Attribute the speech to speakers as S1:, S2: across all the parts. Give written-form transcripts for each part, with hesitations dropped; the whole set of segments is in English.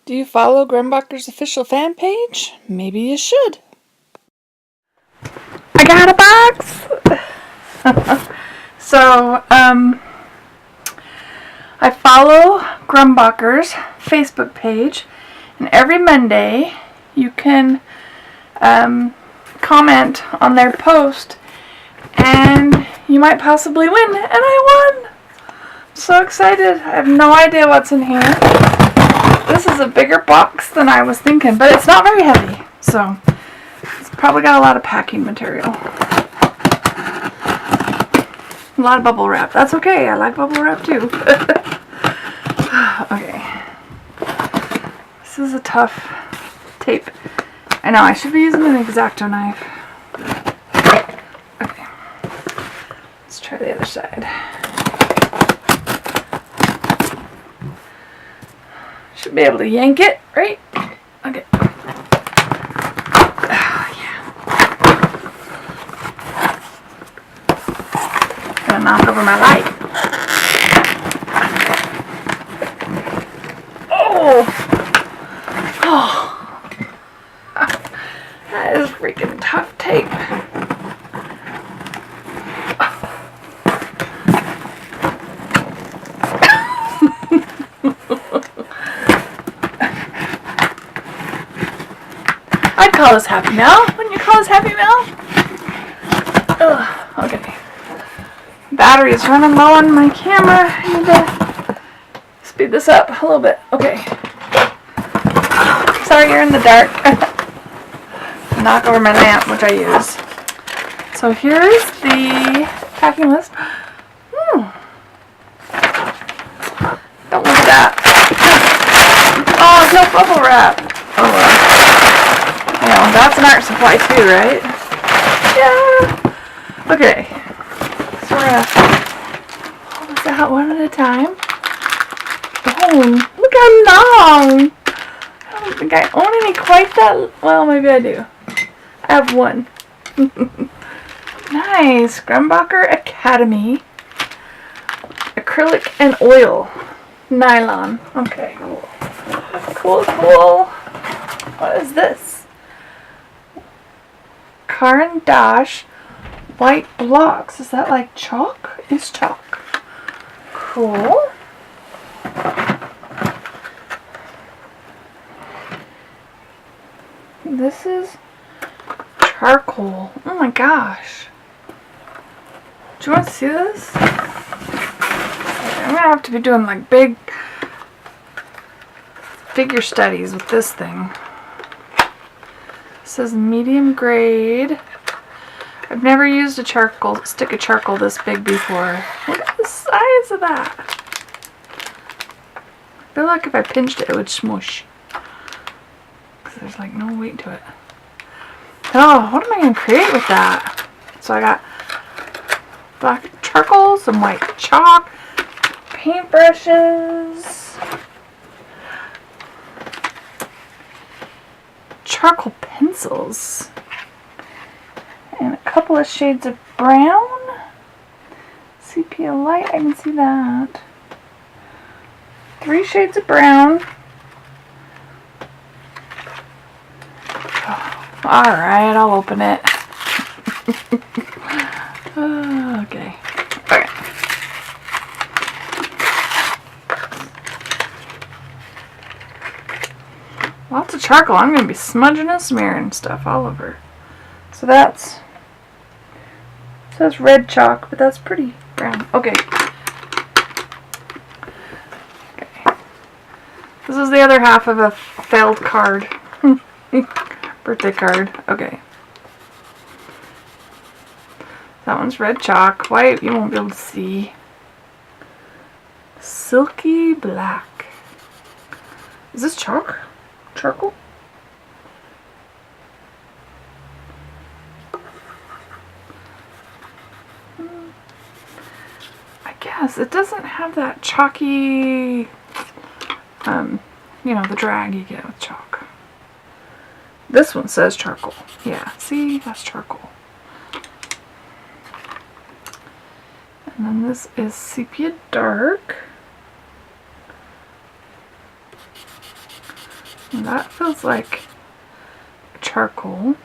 S1: Do you follow Grumbacher's official fan page? Maybe you should. I got a box! So, I follow Grumbacher's Facebook page, and every Monday you can comment on their post, and you might possibly win, and I won! I'm so excited. I have no idea what's in here. This is a bigger box than I was thinking, but it's not very heavy, so it's probably got a lot of packing material. A lot of bubble wrap. That's okay. I like bubble wrap too. Okay. This is a tough tape. I know, I should be using an X-Acto knife. Okay. Let's try the other side. Should be able to yank it, right? Okay. Yeah. Gonna knock over my light. Oh! Oh! That is freaking tough tape. I'd call this Happy Meal. Wouldn't you call this Happy Meal? Ugh, okay. Battery is running low on my camera. I need to speed this up a little bit. Okay. Sorry you're in the dark. Knock over my lamp, which I use. So here's the packing list. Don't look at that. Oh, it's no bubble wrap. Oh well. You know, that's an art supply too, right? Yeah. Okay. So we're gonna pull this out one at a time. Oh, look how long! I don't think I own any quite that. Well, maybe I do. I have one. Nice. Grumbacher Academy. Acrylic and oil. Nylon. Okay, cool. Cool, cool. What is this? Caran d'Ache white blocks. Is that like chalk? It's chalk. Cool. This is charcoal. Oh my gosh. Do you want to see this? I'm gonna have to be doing like big figure studies with this thing. It says medium grade. I've never used a stick of charcoal this big before. Look at the size of that. I feel like if I pinched it, it would smush. Because there's like no weight to it. Oh, what am I going to create with that? So I got black charcoal, some white chalk, paintbrushes, charcoal pencils, and a couple of shades of brown. Sepia light, I can see that. 3 shades of brown. Alright, I'll open it. Okay. Okay. Lots of charcoal. I'm going to be smudging and smearing stuff all over. So that's... It says red chalk, but that's pretty brown. Okay. Okay. This is the other half of a failed card. Birthday card. Okay. That one's red chalk. White, you won't be able to see. Silky black. Is this chalk? Charcoal? I guess. It doesn't have that chalky, you know, the drag you get with chalk. This one says charcoal. Yeah, see? That's charcoal. And then this is sepia dark. And that feels like charcoal.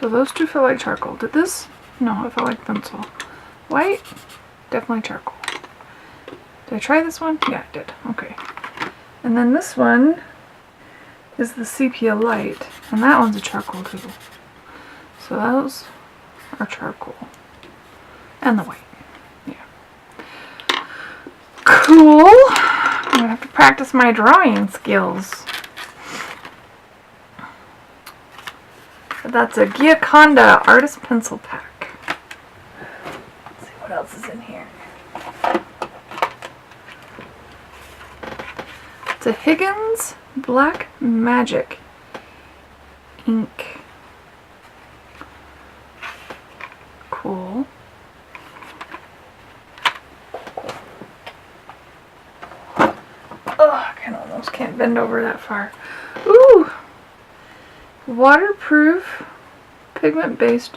S1: So those two feel like charcoal. Did this? No, it felt like pencil. White? Definitely charcoal. Did I try this one? Yeah, I did. Okay. And then this one is the sepia light. And that one's a charcoal too. So those are charcoal. And the white. Yeah. Cool. I'm going to have to practice my drawing skills. But that's a Gioconda Artist Pencil Pack. Let's see what else is in here. It's a Higgins Black Magic ink. Cool. Oh, I kind of almost can't bend over that far. Ooh! Waterproof pigment-based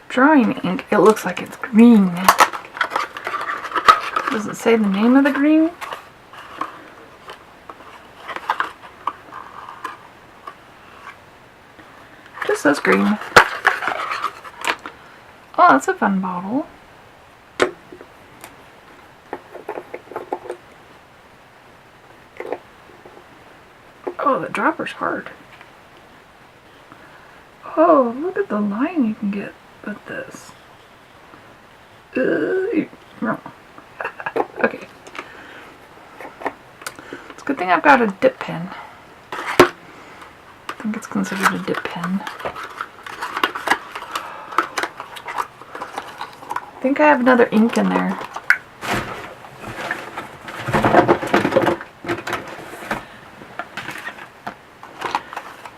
S1: drawing ink. It looks like it's green. Does it say the name of the green? Just says green. Oh, that's a fun bottle. Oh, the dropper's hard. Oh, look at the line you can get with this. Okay. It's a good thing I've got a dip pen. I think it's considered a dip pen. I think I have another ink in there.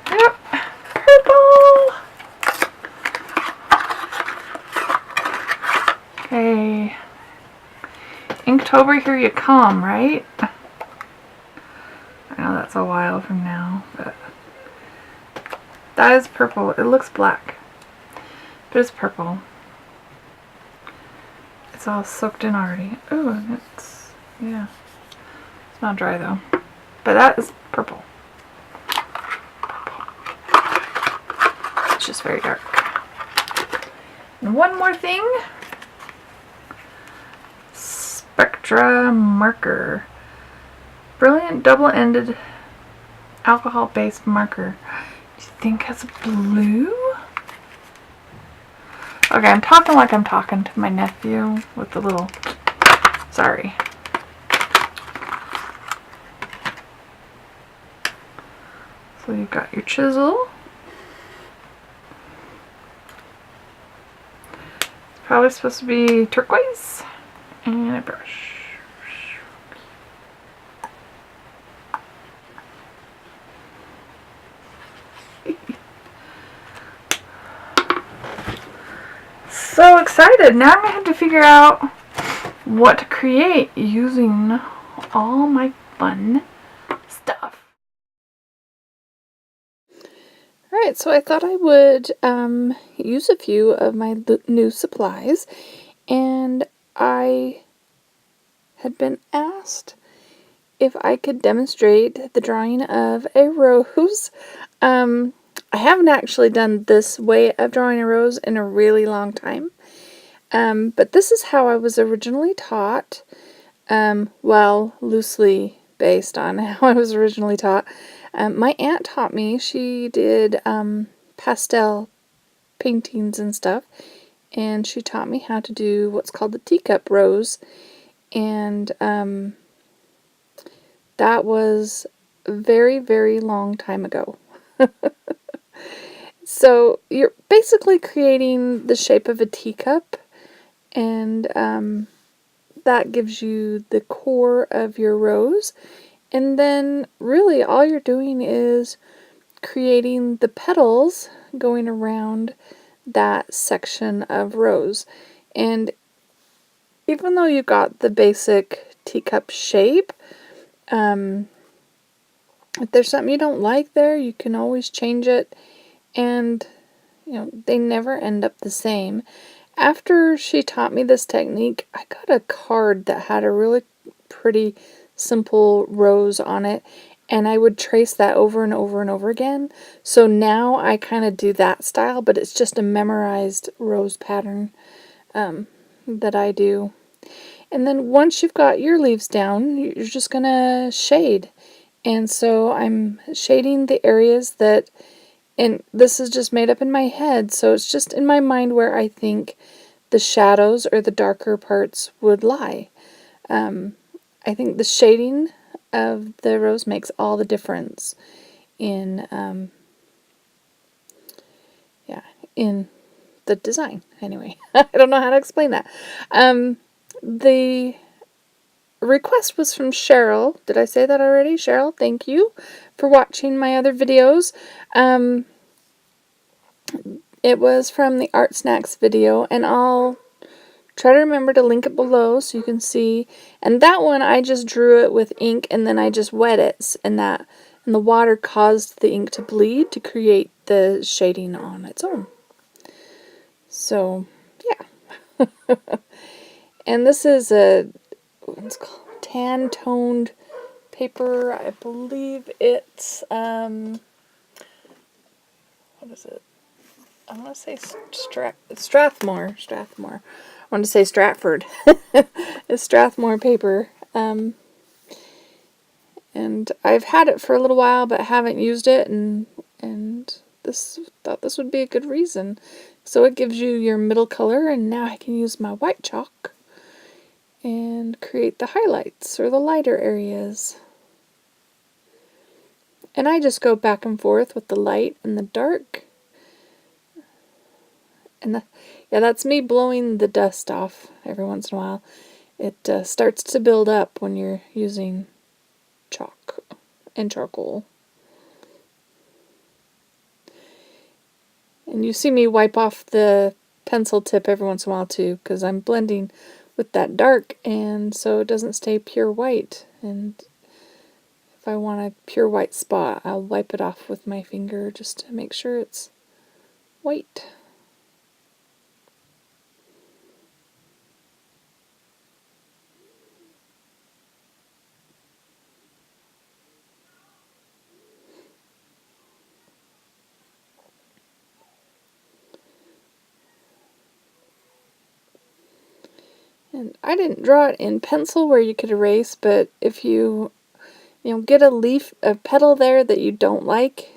S1: Yep, purple. Okay. Inktober, here you come, right? I know that's a while from now, but that is purple. It looks black, but it's purple. It's all soaked in already. Oh, it's, yeah. It's not dry though. But that is purple. It's just very dark. And one more thing. Spectra marker. Brilliant double-ended alcohol-based marker. Do you think it's blue? Okay, I'm talking like I'm talking to my nephew with the little... Sorry. So you've got your chisel. It's probably supposed to be turquoise. And a brush. So excited! Now I'm going to have to figure out what to create using all my fun stuff. Alright, so I thought I would use a few of my new supplies, and I had been asked if I could demonstrate the drawing of a rose. I haven't actually done this way of drawing a rose in a really long time. But this is how I was originally taught. Well, loosely based on how I was originally taught. My aunt taught me. She did pastel paintings and stuff. And she taught me how to do what's called the teacup rose. And that was a very, very long time ago. So you're basically creating the shape of a teacup, and that gives you the core of your rose, and then really all you're doing is creating the petals going around that section of rose. And even though you got the basic teacup shape, if there's something you don't like there, you can always change it. And, you know, they never end up the same. After she taught me this technique, I got a card that had a really pretty, simple rose on it. and I would trace that over and over and over again. So now I kind of do that style, but it's just a memorized rose pattern that I do. And then once you've got your leaves down, you're just going to shade. And so I'm shading the areas that, and this is just made up in my head, so it's just in my mind where I think the shadows or the darker parts would lie. I think the shading of the rose makes all the difference in in the design. Anyway, I don't know how to explain that. The request was from Cheryl. Did I say that already? Cheryl, thank you for watching my other videos. It was from the Art Snacks video, and I'll try to remember to link it below so you can see. And that one, I just drew it with ink, and then I just wet it, and the water caused the ink to bleed to create the shading on its own. So, yeah. And this is what's called tan-toned paper. I believe it's, what is it? I want to say Strathmore. I want to say Stratford. It's Strathmore paper. And I've had it for a little while, but haven't used it, and thought this would be a good reason. So it gives you your middle color, and now I can use my white chalk and create the highlights or the lighter areas. And I just go back and forth with the light and the dark. And yeah, that's me blowing the dust off every once in a while. It starts to build up when you're using chalk and charcoal. And you see me wipe off the pencil tip every once in a while too, because I'm blending with that dark, and so it doesn't stay pure white. And if I want a pure white spot, I'll wipe it off with my finger just to make sure it's white. And I didn't draw it in pencil where you could erase, but if you get a petal there that you don't like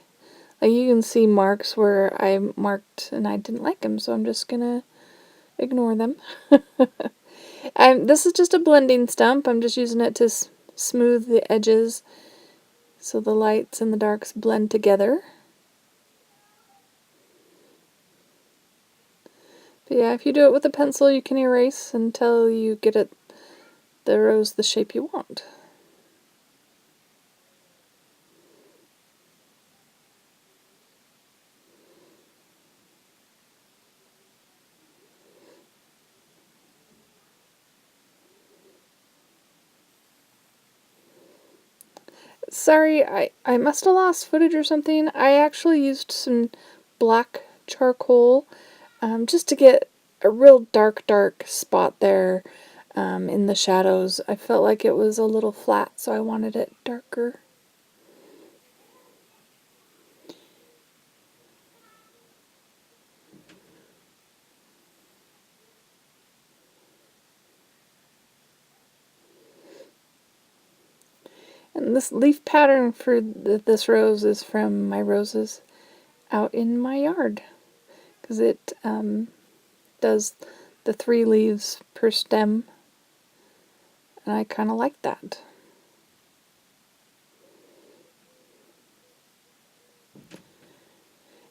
S1: you can see marks where I marked and I didn't like them, so I'm just gonna ignore them. This is just a blending stump. I'm just using it to smooth the edges so the lights and the darks blend together. But yeah, if you do it with a pencil, you can erase until you get the rose the shape you want. Sorry, I must have lost footage or something. I actually used some black charcoal just to get a real dark spot there in the shadows. I felt like it was a little flat, so I wanted it darker. And this leaf pattern for this rose is from my roses out in my yard, because it does the 3 leaves per stem, and I kind of like that.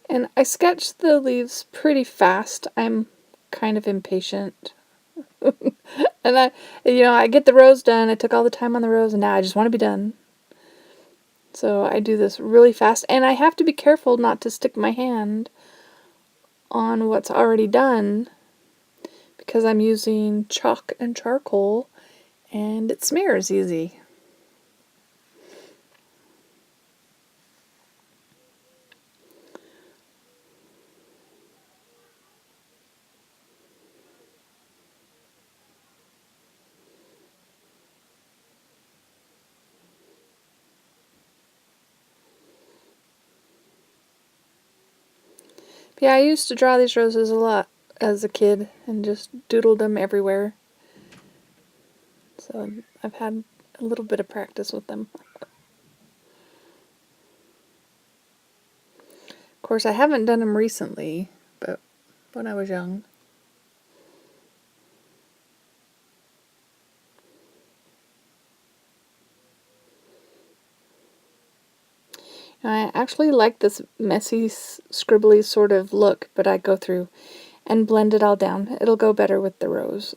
S1: And I sketched the leaves pretty fast. I'm kind of impatient. And I get the rose done. I took all the time on the rose, and now I just want to be done. So I do this really fast, and I have to be careful not to stick my hand on what's already done, because I'm using chalk and charcoal, and it smears easy. But yeah, I used to draw these roses a lot as a kid and just doodled them everywhere. So I've had a little bit of practice with them. Of course, I haven't done them recently, but when I was young. I actually like this messy, scribbly sort of look, but I go through and blend it all down. It'll go better with the rose.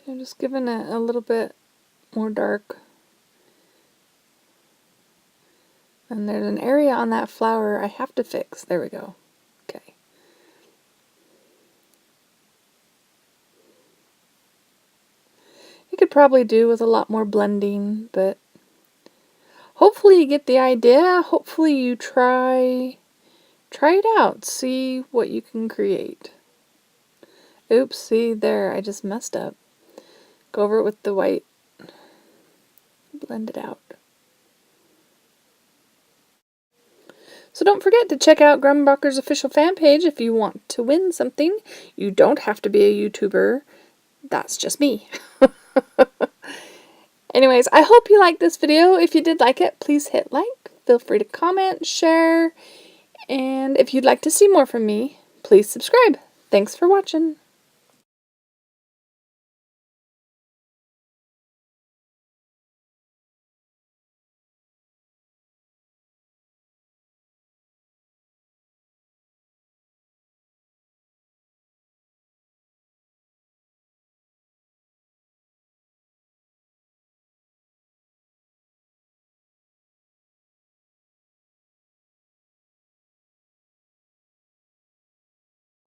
S1: So I'm just giving it a little bit more dark. And there's an area on that flower I have to fix. There we go. Okay. You could probably do with a lot more blending, but hopefully you get the idea. Hopefully you try it out. See what you can create. Oops, see there, I just messed up. Go over it with the white. Blend it out. So don't forget to check out Grumbacher's official fan page if you want to win something. You don't have to be a YouTuber. That's just me. Anyways, I hope you liked this video. If you did like it, please hit like. Feel free to comment, share, and if you'd like to see more from me, please subscribe. Thanks for watching.